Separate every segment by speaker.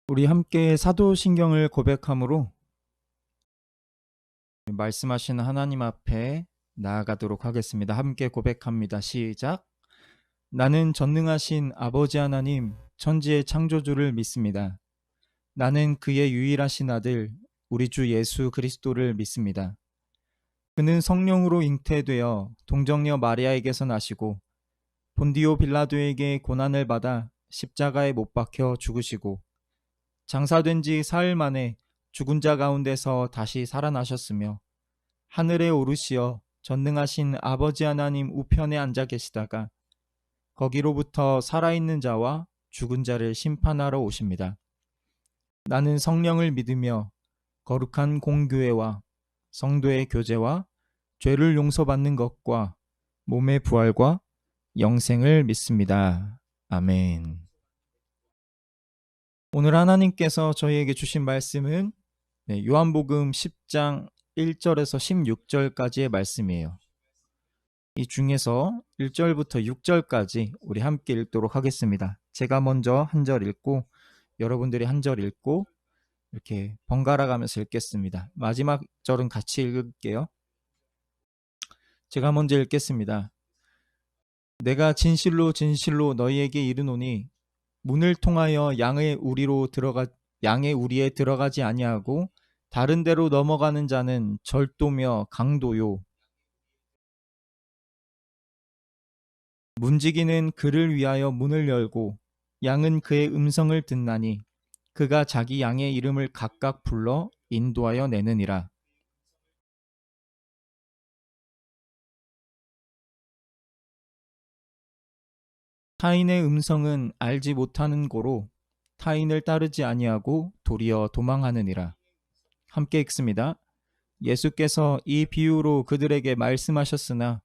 Speaker 1: 우리 함께 사도신경을 고백함으로 말씀하시는 하나님 앞에 나아가도록 하겠습니다. 함께 고백합니다. 시작. 나는 전능하신 아버지 하나님, 천지의 창조주를 믿습니다. 나는 그의 유일하신 아들, 우리 주 예수 그리스도를 믿습니다. 그는 성령으로 잉태되어 동정녀 마리아에게서 나시고 본디오 빌라도에게 고난을 받아 십자가에 못 박혀 죽으시고 장사된 지 사흘 만에 죽은 자 가운데서 다시 살아나셨으며 하늘에 오르시어 전능하신 아버지 하나님 우편에 앉아 계시다가 거기로부터 살아있는 자와 죽은 자를 심판하러 오십니다. 나는 성령을 믿으며 거룩한 공교회와 성도의 교제와 죄를 용서받는 것과 몸의 부활과 영생을 믿습니다. 아멘. 오늘 하나님께서 저희에게 주신 말씀은 요한복음 10장 1절에서 16절까지의 말씀이에요. 이 중에서 1절부터 6절까지 우리 함께 읽도록 하겠습니다. 제가 먼저 한 절 읽고 여러분들이 한 절 읽고 이렇게 번갈아 가면서 읽겠습니다. 마지막 절은 같이 읽을게요. 제가 먼저 읽겠습니다. 내가 진실로 진실로 너희에게 이르노니 문을 통하여 양의 우리에 들어가지 아니하고 다른 데로 넘어가는 자는 절도며 강도요 문지기는 그를 위하여 문을 열고 양은 그의 음성을 듣나니 그가 자기 양의 이름을 각각 불러 인도하여 내느니라. 타인의 음성은 알지 못하는 고로 타인을 따르지 아니하고 도리어 도망하느니라. 함께 읽습니다. 예수께서 이 비유로 그들에게 말씀하셨으나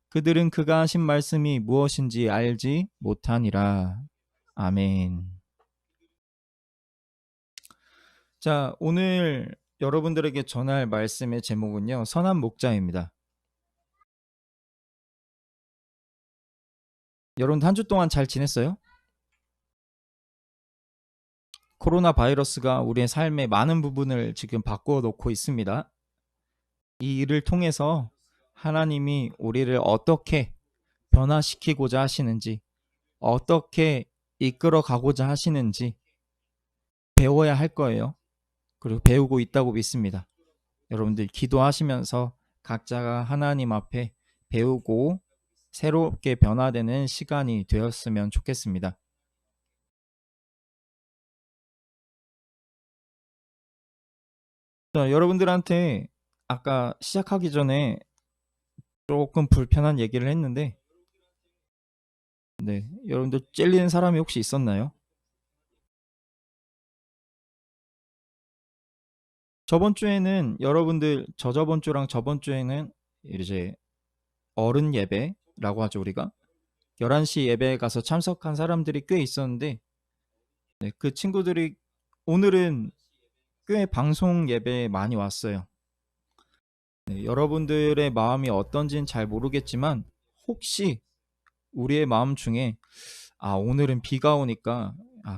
Speaker 1: 그들은 그가 하신 말씀이 무엇인지 알지 못하니라. 아멘. 자, 오늘 여러분들에게 전할 말씀의 제목은요, 선한 목자입니다. 여러분 한 주 동안 잘 지냈어요? 코로나 바이러스가 우리의 삶의 많은 부분을 지금 바꾸어 놓고 있습니다. 이 일을 통해서 하나님이 우리를 어떻게 변화시키고자 하시는지, 어떻게 이끌어 가고자 하시는지 배워야 할 거예요. 그리고 배우고 있다고 믿습니다. 여러분들 기도하시면서 각자가 하나님 앞에 배우고 새롭게 변화되는 시간이 되었으면 좋겠습니다. 자, 여러분들한테 아까 시작하기 전에 조금 불편한 얘기를 했는데, 네, 여러분들 찔리는 사람이 혹시 있었나요? 저번 주에는 저저번 주랑 저번 주에는 이제 어른 예배라고 하죠, 우리가. 11시 예배에 가서 참석한 사람들이 꽤 있었는데, 네, 그 친구들이 오늘은 꽤 방송 예배에 많이 왔어요. 네, 여러분들의 마음이 어떤지는 잘 모르겠지만, 혹시 우리의 마음 중에, 오늘은 비가 오니까,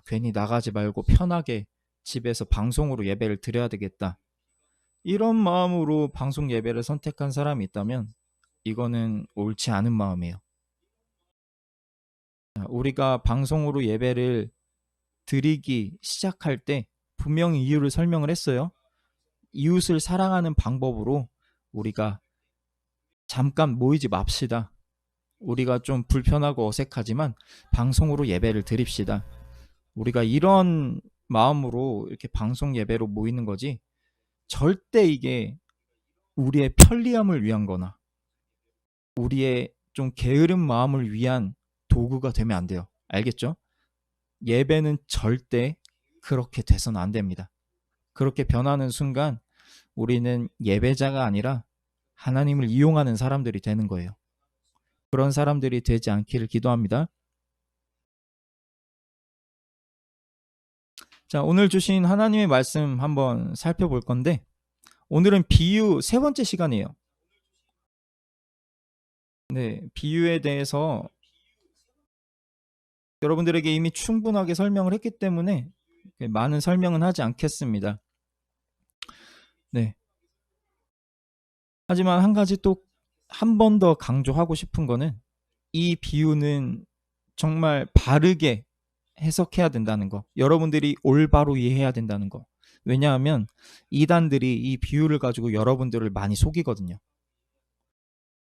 Speaker 1: 괜히 나가지 말고 편하게 집에서 방송으로 예배를 드려야 되겠다. 이런 마음으로 방송 예배를 선택한 사람이 있다면, 이거는 옳지 않은 마음이에요. 우리가 방송으로 예배를 드리기 시작할 때 분명히 이유를 설명을 했어요. 이웃을 사랑하는 방법으로 우리가 잠깐 모이지 맙시다. 우리가 좀 불편하고 어색하지만 방송으로 예배를 드립시다. 우리가 이런 마음으로 이렇게 방송 예배로 모이는 거지, 절대 이게 우리의 편리함을 위한 거나 우리의 좀 게으른 마음을 위한 도구가 되면 안 돼요. 알겠죠? 예배는 절대 그렇게 돼서는 안 됩니다. 그렇게 변하는 순간 우리는 예배자가 아니라 하나님을 이용하는 사람들이 되는 거예요. 그런 사람들이 되지 않기를 기도합니다. 자, 오늘 주신 하나님의 말씀 한번 살펴볼 건데, 오늘은 비유 세 번째 시간이에요. 네, 비유에 대해서 여러분들에게 이미 충분하게 설명을 했기 때문에 많은 설명은 하지 않겠습니다. 네. 하지만 한 가지 또 한 번 더 강조하고 싶은 거는 이 비유는 정말 바르게 해석해야 된다는 거. 여러분들이 올바로 이해해야 된다는 거. 왜냐하면 이단들이 이 비유를 가지고 여러분들을 많이 속이거든요.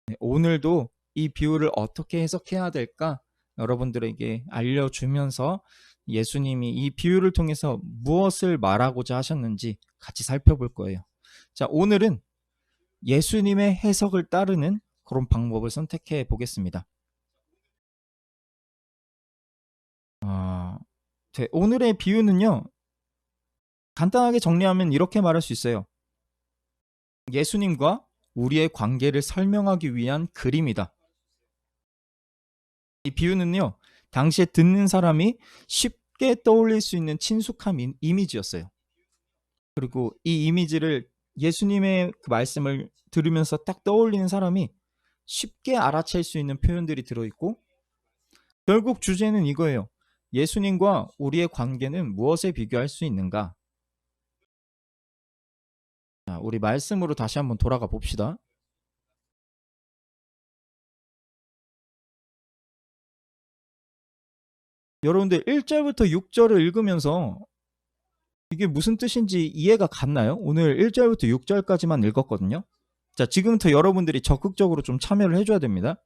Speaker 1: 네, 오늘도 이 비유를 어떻게 해석해야 될까 여러분들에게 알려주면서 예수님이 이 비유를 통해서 무엇을 말하고자 하셨는지 같이 살펴볼 거예요. 자, 오늘은 예수님의 해석을 따르는 그런 방법을 선택해 보겠습니다. 오늘의 비유는요, 간단하게 정리하면 이렇게 말할 수 있어요. 예수님과 우리의 관계를 설명하기 위한 그림이다. 이 비유는요, 당시에 듣는 사람이 쉽게 떠올릴 수 있는 친숙한 이미지였어요. 그리고 이 이미지를 예수님의 그 말씀을 들으면서 딱 떠올리는 사람이 쉽게 알아챌 수 있는 표현들이 들어있고, 결국 주제는 이거예요. 예수님과 우리의 관계는 무엇에 비교할 수 있는가? 자, 우리 말씀으로 다시 한번 돌아가 봅시다. 여러분들 1절부터 6절을 읽으면서 이게 무슨 뜻인지 이해가 갔나요? 오늘 1절부터 6절까지만 읽었거든요. 자, 지금부터 여러분들이 적극적으로 좀 참여를 해줘야 됩니다.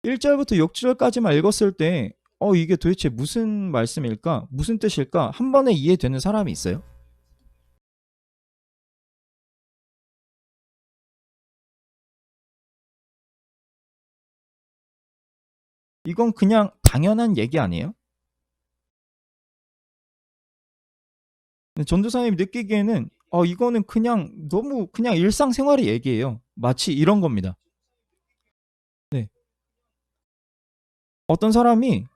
Speaker 1: 1절부터 6절까지만 읽었을 때 이게 도대체 무슨 말씀일까? 무슨 뜻일까? 한 번에 이해되는 사람이 있어요? 이건 그냥 당연한 얘기 아니에요? 전도사님이 느끼기에는 이거는 그냥 너무 그냥 일상생활의 얘기예요. 마치 이런 겁니다. 네. 어떤 사람이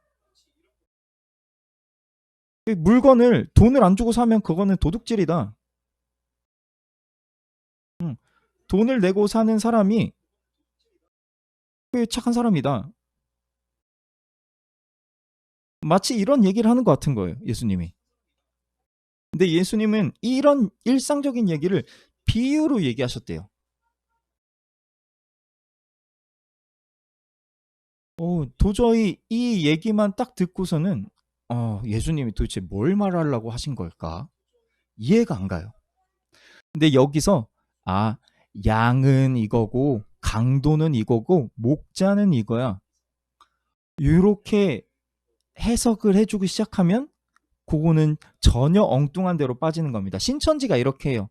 Speaker 1: 물건을 돈을 안 주고 사면 그거는 도둑질이다. 돈을 내고 사는 사람이 착한 사람이다. 마치 이런 얘기를 하는 것 같은 거예요, 예수님이. 근데 예수님은 이런 일상적인 얘기를 비유로 얘기하셨대요. 도저히 이 얘기만 딱 듣고서는 예수님이 도대체 뭘 말하려고 하신 걸까? 이해가 안 가요. 근데 여기서 양은 이거고 강도는 이거고 목자는 이거야. 이렇게 해석을 해주기 시작하면 그거는 전혀 엉뚱한 데로 빠지는 겁니다. 신천지가 이렇게 해요.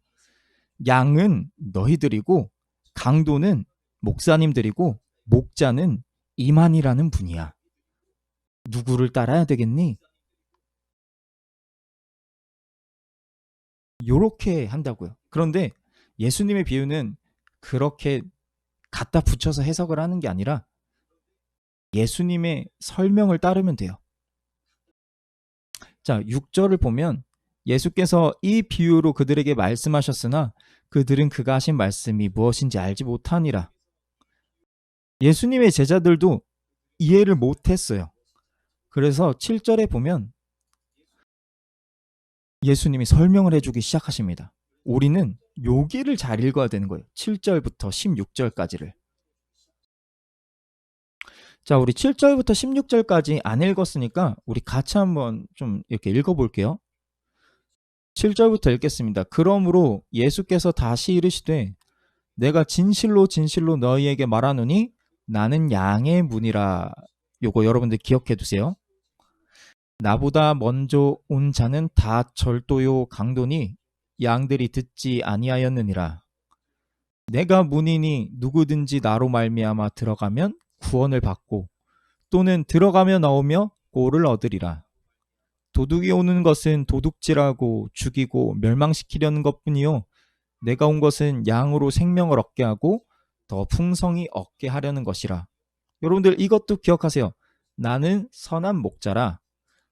Speaker 1: 양은 너희들이고 강도는 목사님들이고 목자는 이만이라는 분이야. 누구를 따라야 되겠니? 요렇게 한다고요. 그런데 예수님의 비유는 그렇게 갖다 붙여서 해석을 하는 게 아니라 예수님의 설명을 따르면 돼요. 자, 6절을 보면 예수께서 이 비유로 그들에게 말씀하셨으나 그들은 그가 하신 말씀이 무엇인지 알지 못하니라. 예수님의 제자들도 이해를 못했어요. 그래서 7절에 보면 예수님이 설명을 해주기 시작하십니다. 우리는 여기를 잘 읽어야 되는 거예요. 7절부터 16절까지를. 자, 우리 7절부터 16절까지 안 읽었으니까 우리 같이 한번 좀 이렇게 읽어볼게요. 7절부터 읽겠습니다. 그러므로 예수께서 다시 이르시되 내가 진실로 진실로 너희에게 말하노니 나는 양의 문이라. 요거 여러분들 기억해 두세요. 나보다 먼저 온 자는 다 절도요 강도니 양들이 듣지 아니하였느니라. 내가 문이니 누구든지 나로 말미암아 들어가면 구원을 받고 또는 들어가며 나오며 꼴을 얻으리라. 도둑이 오는 것은 도둑질하고 죽이고 멸망시키려는 것뿐이요 내가 온 것은 양으로 생명을 얻게 하고 더 풍성히 얻게 하려는 것이라. 여러분들 이것도 기억하세요. 나는 선한 목자라.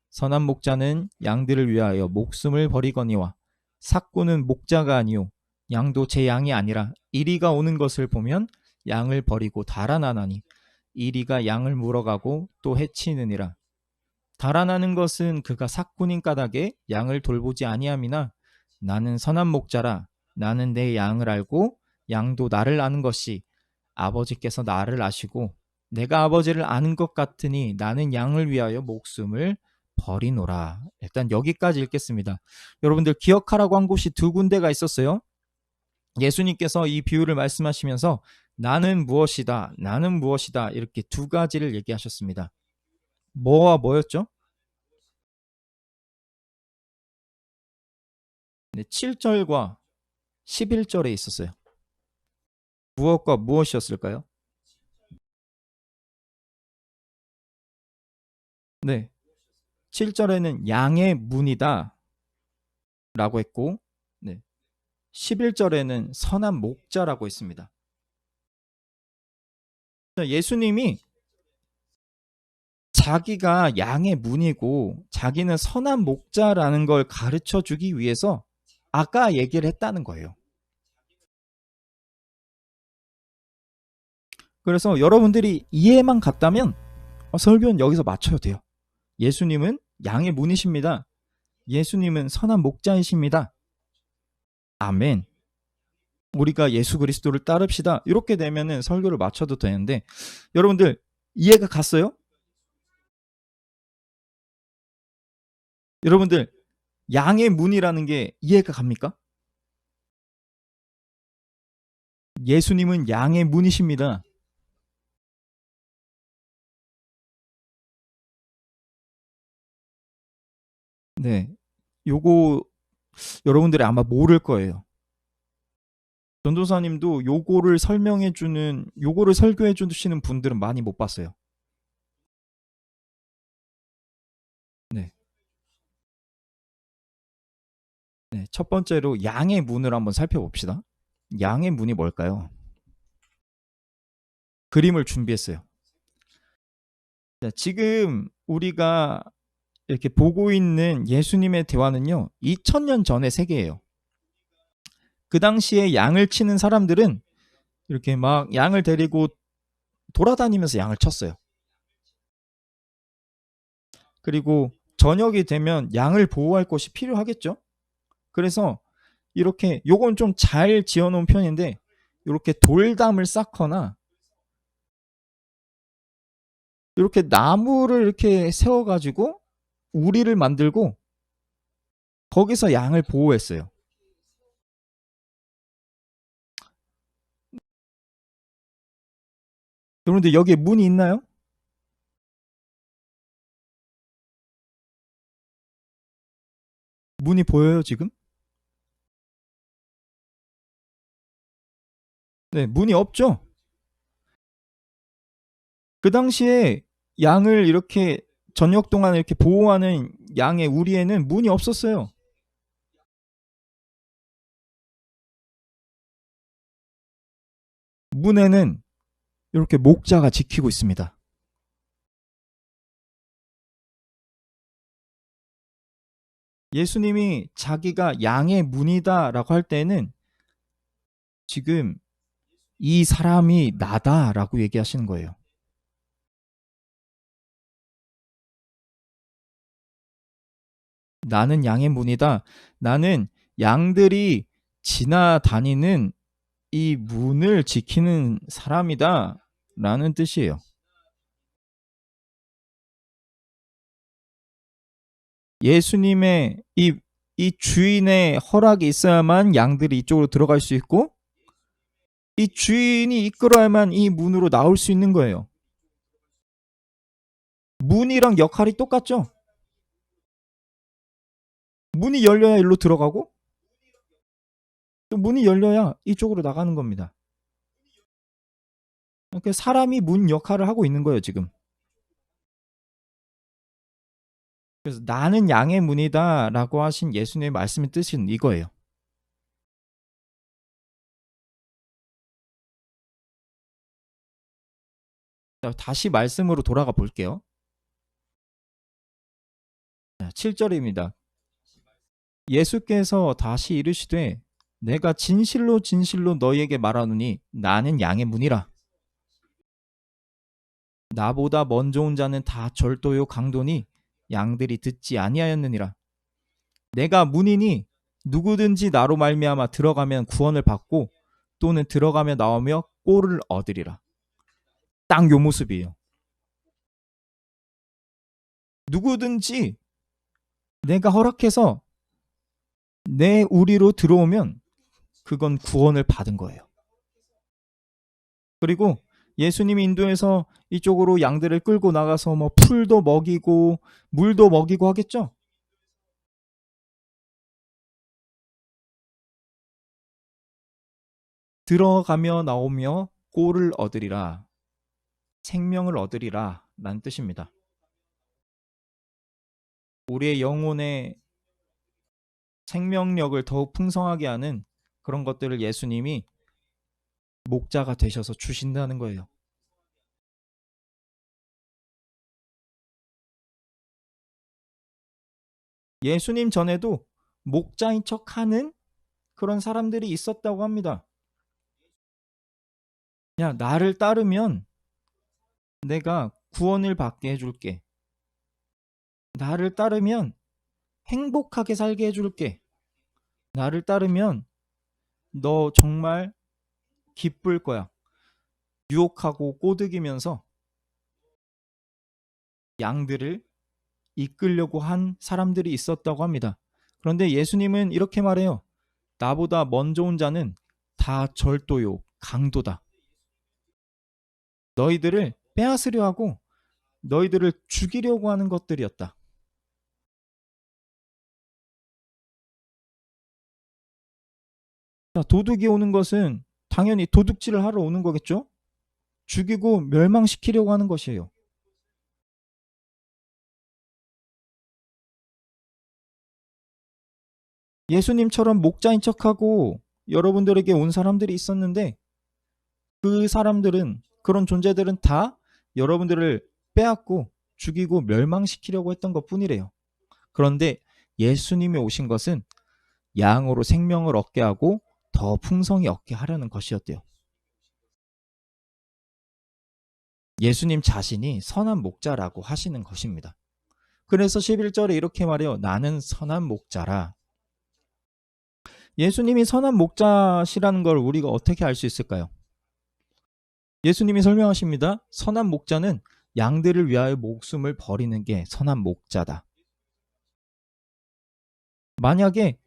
Speaker 1: 선한 목자는 양들을 위하여 목숨을 버리거니와 삭구는 목자가 아니요 양도 제 양이 아니라 이리가 오는 것을 보면 양을 버리고 달아나나니 이리가 양을 물어가고 또 해치느니라. 달아나는 것은 그가 삭군인 까닭에 양을 돌보지 아니함이나 나는 선한 목자라. 나는 내 양을 알고 양도 나를 아는 것이 아버지께서 나를 아시고 내가 아버지를 아는 것 같으니 나는 양을 위하여 목숨을 버리노라. 일단 여기까지 읽겠습니다. 여러분들 기억하라고 한 곳이 두 군데가 있었어요. 예수님께서 이 비유를 말씀하시면서 나는 무엇이다, 나는 무엇이다 이렇게 두 가지를 얘기하셨습니다. 뭐와 뭐였죠? 네, 7절과 11절에 있었어요. 무엇과 무엇이었을까요? 네, 7절에는 양의 문이다 라고 했고, 네, 11절에는 선한 목자라고 했습니다. 예수님이 자기가 양의 문이고 자기는 선한 목자라는 걸 가르쳐 주기 위해서 아까 얘기를 했다는 거예요. 그래서 여러분들이 이해만 갔다면 설교는 여기서 마쳐도 돼요. 예수님은 양의 문이십니다. 예수님은 선한 목자이십니다. 아멘. 우리가 예수 그리스도를 따릅시다. 이렇게 되면은 설교를 마쳐도 되는데 여러분들 이해가 갔어요? 여러분들 양의 문이라는 게 이해가 갑니까? 예수님은 양의 문이십니다. 네. 요거 여러분들이 아마 모를 거예요. 전도사님도 요거를 요거를 설교해 주시는 분들은 많이 못 봤어요. 네. 네. 첫 번째로 양의 문을 한번 살펴봅시다. 양의 문이 뭘까요? 그림을 준비했어요. 자, 지금 우리가 이렇게 보고 있는 예수님의 대화는요, 2000년 전의 세계예요. 그 당시에 양을 치는 사람들은 이렇게 막 양을 데리고 돌아다니면서 양을 쳤어요. 그리고 저녁이 되면 양을 보호할 곳이 필요하겠죠? 그래서 이렇게 요건 좀 잘 지어놓은 편인데 이렇게 돌담을 쌓거나 이렇게 나무를 이렇게 세워가지고 우리를 만들고 거기서 양을 보호했어요. 여러분들 여기에 문이 있나요? 문이 보여요 지금? 네, 문이 없죠? 그 당시에 양을 이렇게 저녁 동안 이렇게 보호하는 양의 우리에는 문이 없었어요. 문에는 이렇게 목자가 지키고 있습니다. 예수님이 자기가 양의 문이다라고 할 때는 지금 이 사람이 나다라고 얘기하시는 거예요. 나는 양의 문이다. 나는 양들이 지나다니는 이 문을 지키는 사람이다. 라는 뜻이에요. 예수님의 이 주인의 허락이 있어야만 양들이 이쪽으로 들어갈 수 있고 이 주인이 이끌어야만 이 문으로 나올 수 있는 거예요. 문이랑 역할이 똑같죠? 문이 열려야 일로 들어가고 또 문이 열려야 이쪽으로 나가는 겁니다. 그러니까 사람이 문 역할을 하고 있는 거예요, 지금. 그래서 나는 양의 문이다라고 하신 예수님의 말씀의 뜻은 이거예요. 자, 다시 말씀으로 돌아가 볼게요. 7절입니다. 예수께서 다시 이르시되 내가 진실로 진실로 너희에게 말하노니 나는 양의 문이라. 나보다 먼저 온 자는 다 절도요 강도니 양들이 듣지 아니하였느니라. 내가 문이니 누구든지 나로 말미암아 들어가면 구원을 받고 또는 들어가며 나오며 꼴을 얻으리라. 딱 요 모습이에요. 누구든지 내가 허락해서 내 우리로 들어오면 그건 구원을 받은 거예요. 그리고 예수님이 인도에서 이쪽으로 양들을 끌고 나가서 뭐 풀도 먹이고 물도 먹이고 하겠죠? 들어가며 나오며 꼴을 얻으리라. 생명을 얻으리라 라는 뜻입니다. 우리의 영혼의 생명력을 더욱 풍성하게 하는 그런 것들을 예수님이 목자가 되셔서 주신다는 거예요. 예수님 전에도 목자인 척하는 그런 사람들이 있었다고 합니다. 야, 나를 따르면 내가 구원을 받게 해줄게. 나를 따르면 행복하게 살게 해줄게. 나를 따르면 너 정말 기쁠 거야. 유혹하고 꼬드기면서 양들을 이끌려고 한 사람들이 있었다고 합니다. 그런데 예수님은 이렇게 말해요. 나보다 먼저 온 자는 다 절도요, 강도다. 너희들을 빼앗으려 하고 너희들을 죽이려고 하는 것들이었다. 자, 도둑이 오는 것은 당연히 도둑질을 하러 오는 거겠죠? 죽이고 멸망시키려고 하는 것이에요. 예수님처럼 목자인 척하고 여러분들에게 온 사람들이 있었는데 그 사람들은, 그런 존재들은 다 여러분들을 빼앗고 죽이고 멸망시키려고 했던 것 뿐이래요. 그런데 예수님이 오신 것은 양으로 생명을 얻게 하고 더 풍성히 얻게 하려는 것이었대요. 예수님 자신이 선한 목자라고 하시는 것입니다. 그래서 11절에 이렇게 말해요. 나는 선한 목자라. 예수님이 선한 목자시라는 걸 우리가 어떻게 알 수 있을까요? 예수님이 설명하십니다. 선한 목자는 양들을 위하여 목숨을 버리는 게 선한 목자다. 만약에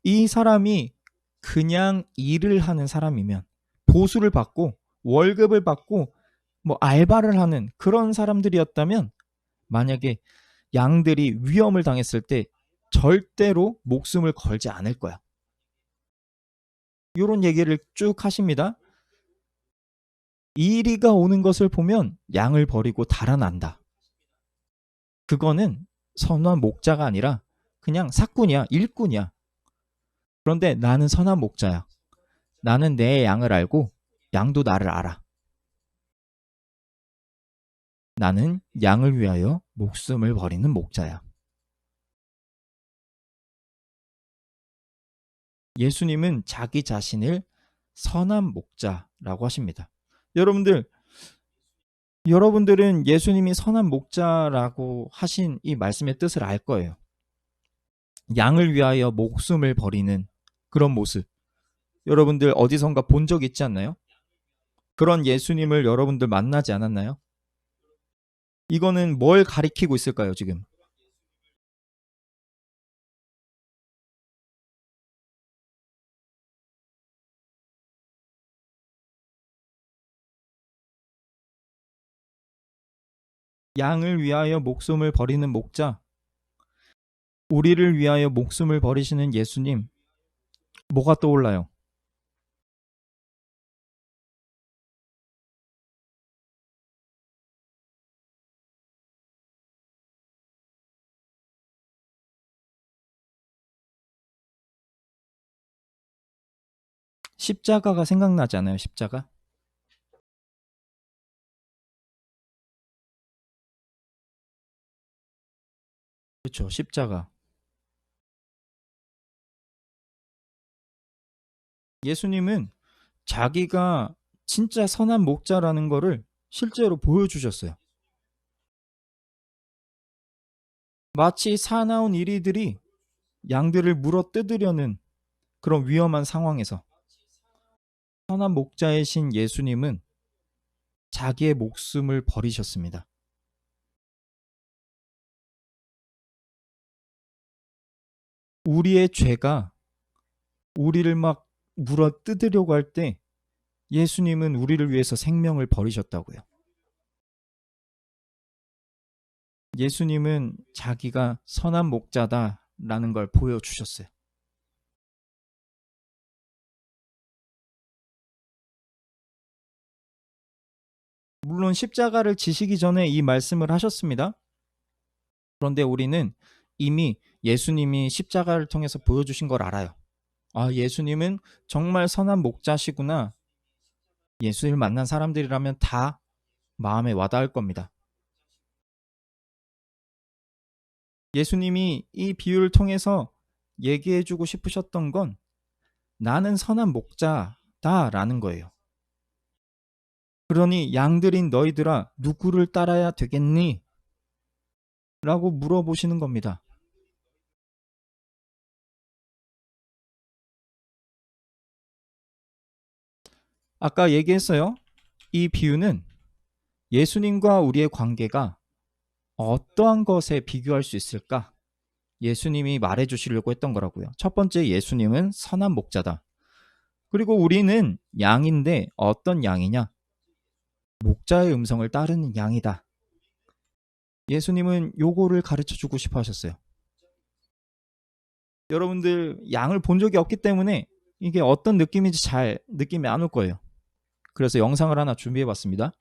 Speaker 1: 이 사람이 그냥 일을 하는 사람이면, 보수를 받고 월급을 받고 뭐 알바를 하는 그런 사람들이었다면, 만약에 양들이 위험을 당했을 때 절대로 목숨을 걸지 않을 거야. 이런 얘기를 쭉 하십니다. 이리가 오는 것을 보면 양을 버리고 달아난다. 그거는 선한 목자가 아니라 그냥 사꾼이야, 일꾼이야. 그런데 나는 선한 목자야. 나는 내 양을 알고 양도 나를 알아. 나는 양을 위하여 목숨을 버리는 목자야. 예수님은 자기 자신을 선한 목자라고 하십니다. 여러분들은 예수님이 선한 목자라고 하신 이 말씀의 뜻을 알 거예요. 양을 위하여 목숨을 버리는 그런 모습. 여러분들 어디선가 본 적 있지 않나요? 그런 예수님을 여러분들 만나지 않았나요? 이거는 뭘 가리키고 있을까요, 지금? 양을 위하여 목숨을 버리는 목자, 우리를 위하여 목숨을 버리시는 예수님, 뭐가 떠올라요? 십자가가 생각나지 않아요, 십자가? 그렇죠, 십자가. 예수님은 자기가 진짜 선한 목자라는 거를 실제로 보여주셨어요. 마치 사나운 이리들이 양들을 물어 뜯으려는 그런 위험한 상황에서 선한 목자이신 예수님은 자기의 목숨을 버리셨습니다. 우리의 죄가 우리를 막 물어 뜯으려고 할 때 예수님은 우리를 위해서 생명을 버리셨다고요. 예수님은 자기가 선한 목자다라는 걸 보여주셨어요. 물론 십자가를 지시기 전에 이 말씀을 하셨습니다. 그런데 우리는 이미 예수님이 십자가를 통해서 보여주신 걸 알아요. 아, 예수님은 정말 선한 목자시구나. 예수를 만난 사람들이라면 다 마음에 와닿을 겁니다. 예수님이 이 비유를 통해서 얘기해주고 싶으셨던 건 나는 선한 목자다라는 거예요. 그러니 양들인 너희들아 누구를 따라야 되겠니? 라고 물어보시는 겁니다. 아까 얘기했어요. 이 비유는 예수님과 우리의 관계가 어떠한 것에 비교할 수 있을까? 예수님이 말해주시려고 했던 거라고요. 첫 번째, 예수님은 선한 목자다. 그리고 우리는 양인데 어떤 양이냐? 목자의 음성을 따르는 양이다. 예수님은 요거를 가르쳐주고 싶어 하셨어요. 여러분들 양을 본 적이 없기 때문에 이게 어떤 느낌인지 잘 느낌이 안 올 거예요. 그래서 영상을 하나 준비해봤습니다.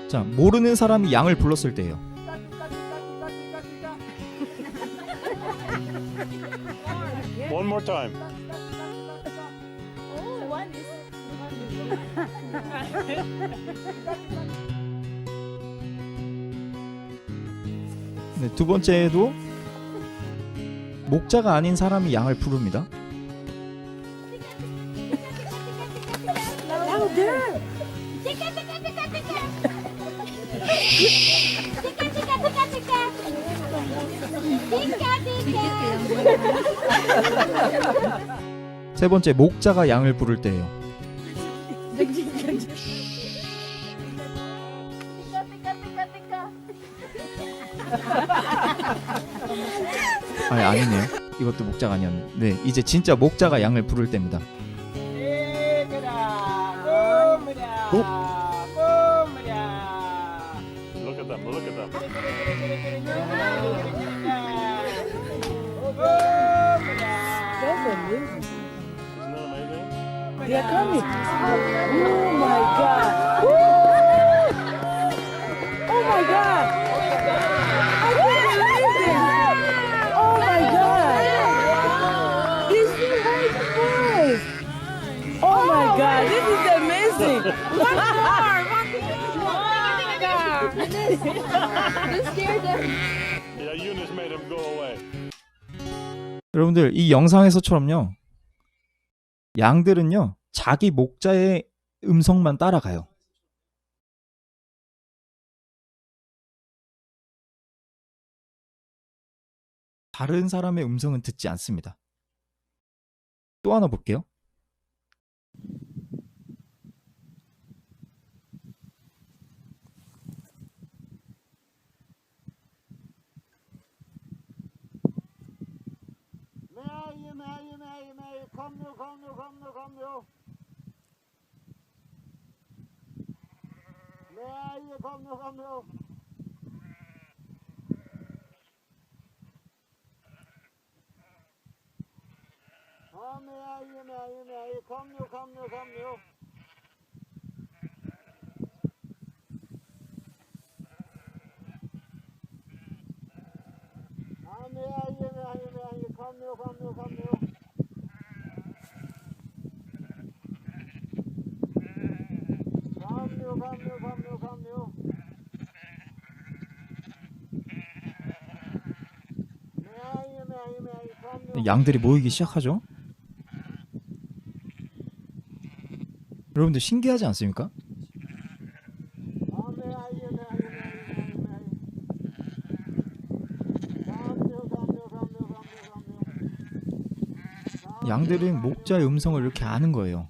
Speaker 1: 자, 모르는 사람이 양을 불렀을 때예요.
Speaker 2: One more time.
Speaker 1: 네, 두 번째에도 목자가 아닌 사람이 양을 부릅니다. 세 번째, 목자가 양을 부를 때예요. 아니네요. 이것도 목자가 아니었네. 네, 이제 진짜 목자가 양을 부를 때입니다.
Speaker 2: Look at them. Look at them.
Speaker 3: That's amazing.
Speaker 2: Isn't that amazing?
Speaker 3: They are coming. Oh my God. Woo! Oh my God. I can't believe this. Oh my God. This is right voice. Oh my God. This is amazing. One more. This scared them.
Speaker 2: Yeah, Eunice made him go away.
Speaker 1: 여러분들, 이 영상에서처럼요, 양들은요 자기 목자의 음성만 따라가요. 다른 사람의 음성은 듣지 않습니다. 또 하나 볼게요.
Speaker 2: Kom nu, kom nu, kom nu, kom nu. Nej, kom nu, kom nu. Kom nej, kom nu, kom nu, kom nu. Nej, kom nu, kom nu, kom nu.
Speaker 1: 양들이 모이기 시작하죠. 여러분들 신기하지 않습니까? 양들은 목자의 음성을 이렇게 아는 거예요.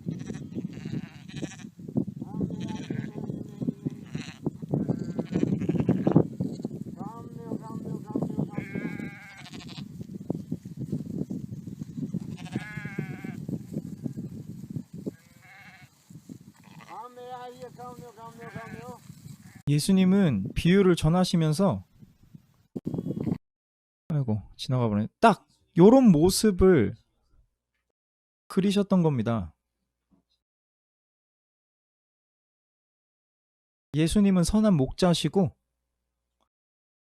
Speaker 1: 예수님은 비유를 전하시면서 아이고 지나가 보네. 딱 요런 모습을 그리셨던 겁니다. 예수님은 선한 목자시고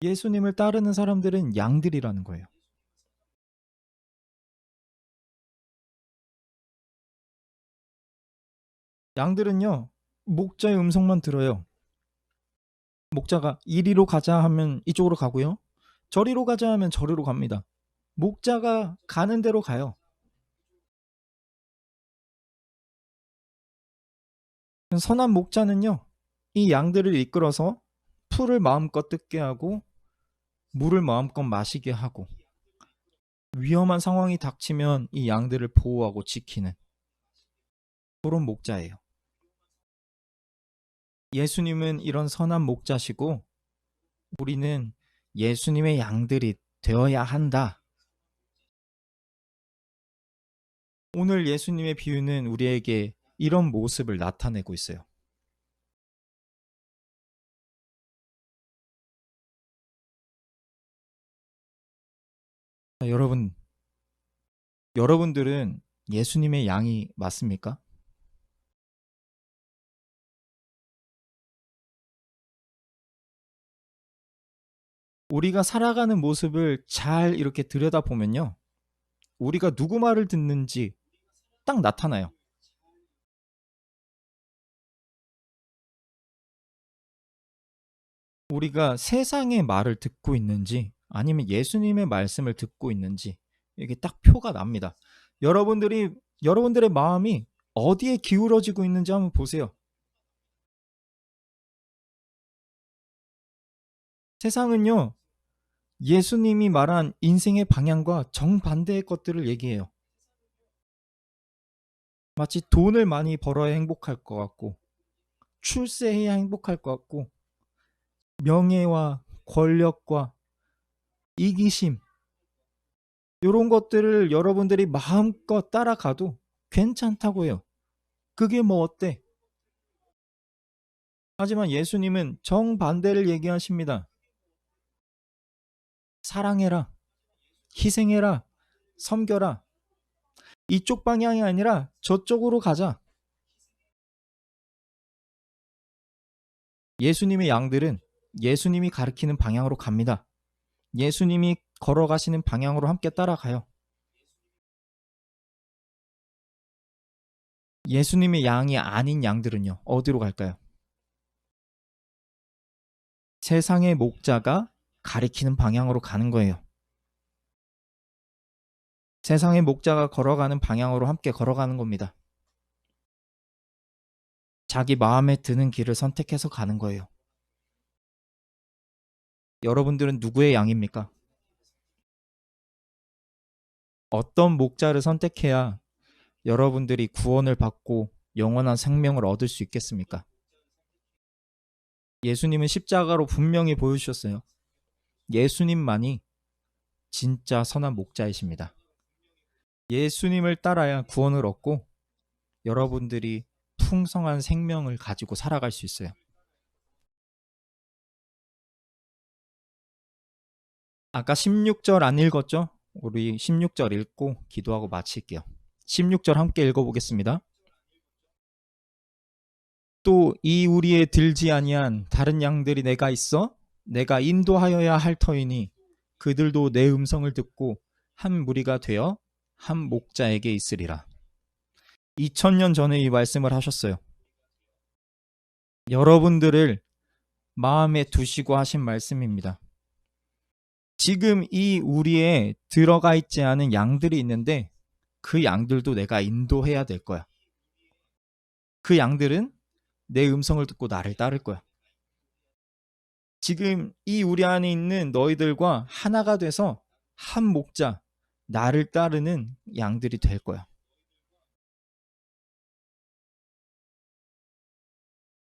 Speaker 1: 예수님을 따르는 사람들은 양들이라는 거예요. 양들은요, 목자의 음성만 들어요. 목자가 이리로 가자 하면 이쪽으로 가고요. 저리로 가자 하면 저리로 갑니다. 목자가 가는 대로 가요. 선한 목자는요, 이 양들을 이끌어서 풀을 마음껏 뜯게 하고 물을 마음껏 마시게 하고 위험한 상황이 닥치면 이 양들을 보호하고 지키는 그런 목자예요. 예수님은 이런 선한 목자시고 우리는 예수님의 양들이 되어야 한다. 오늘 예수님의 비유는 우리에게 이런 모습을 나타내고 있어요. 자, 여러분들은 예수님의 양이 맞습니까? 우리가 살아가는 모습을 잘 이렇게 들여다보면요. 우리가 누구 말을 듣는지 딱 나타나요. 우리가 세상의 말을 듣고 있는지 아니면 예수님의 말씀을 듣고 있는지 이게 딱 표가 납니다. 여러분들의 마음이 어디에 기울어지고 있는지 한번 보세요. 세상은요, 예수님이 말한 인생의 방향과 정반대의 것들을 얘기해요. 마치 돈을 많이 벌어야 행복할 것 같고, 출세해야 행복할 것 같고, 명예와 권력과 이기심, 이런 것들을 여러분들이 마음껏 따라가도 괜찮다고 해요. 그게 뭐 어때? 하지만 예수님은 정반대를 얘기하십니다. 사랑해라, 희생해라, 섬겨라. 이쪽 방향이 아니라 저쪽으로 가자. 예수님의 양들은 예수님이 가리키는 방향으로 갑니다. 예수님이 걸어가시는 방향으로 함께 따라가요. 예수님의 양이 아닌 양들은요, 어디로 갈까요? 세상의 목자가 가리키는 방향으로 가는 거예요. 세상의 목자가 걸어가는 방향으로 함께 걸어가는 겁니다. 자기 마음에 드는 길을 선택해서 가는 거예요. 여러분들은 누구의 양입니까? 어떤 목자를 선택해야 여러분들이 구원을 받고 영원한 생명을 얻을 수 있겠습니까? 예수님은 십자가로 분명히 보여주셨어요. 예수님만이 진짜 선한 목자이십니다. 예수님을 따라야 구원을 얻고 여러분들이 풍성한 생명을 가지고 살아갈 수 있어요. 아까 16절 안 읽었죠? 우리 16절 읽고 기도하고 마칠게요. 16절 함께 읽어보겠습니다. 또 이 우리에 들지 아니한 다른 양들이 내가 있어 내가 인도하여야 할 터이니 그들도 내 음성을 듣고 한 무리가 되어 한 목자에게 있으리라. 2000년 전에 이 말씀을 하셨어요. 여러분들을 마음에 두시고 하신 말씀입니다. 지금 이 우리에 들어가 있지 않은 양들이 있는데 그 양들도 내가 인도해야 될 거야. 그 양들은 내 음성을 듣고 나를 따를 거야. 지금 이 우리 안에 있는 너희들과 하나가 돼서 한 목자, 나를 따르는 양들이 될 거야.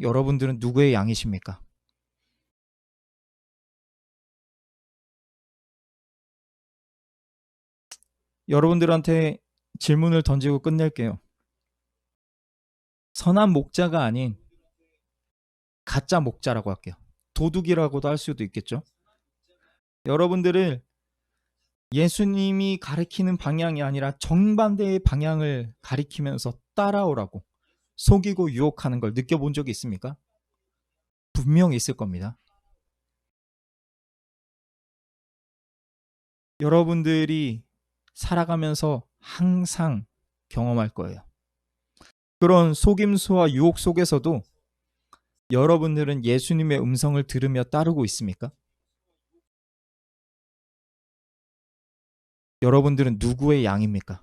Speaker 1: 여러분들은 누구의 양이십니까? 여러분들한테 질문을 던지고 끝낼게요. 선한 목자가 아닌 가짜 목자라고 할게요. 도둑이라고도 할 수도 있겠죠. 여러분들을 예수님이 가리키는 방향이 아니라 정반대의 방향을 가리키면서 따라오라고 속이고 유혹하는 걸 느껴본 적이 있습니까? 분명히 있을 겁니다. 여러분들이 살아가면서 항상 경험할 거예요. 그런 속임수와 유혹 속에서도 여러분들은 예수님의 음성을 들으며 따르고 있습니까? 여러분들은 누구의 양입니까?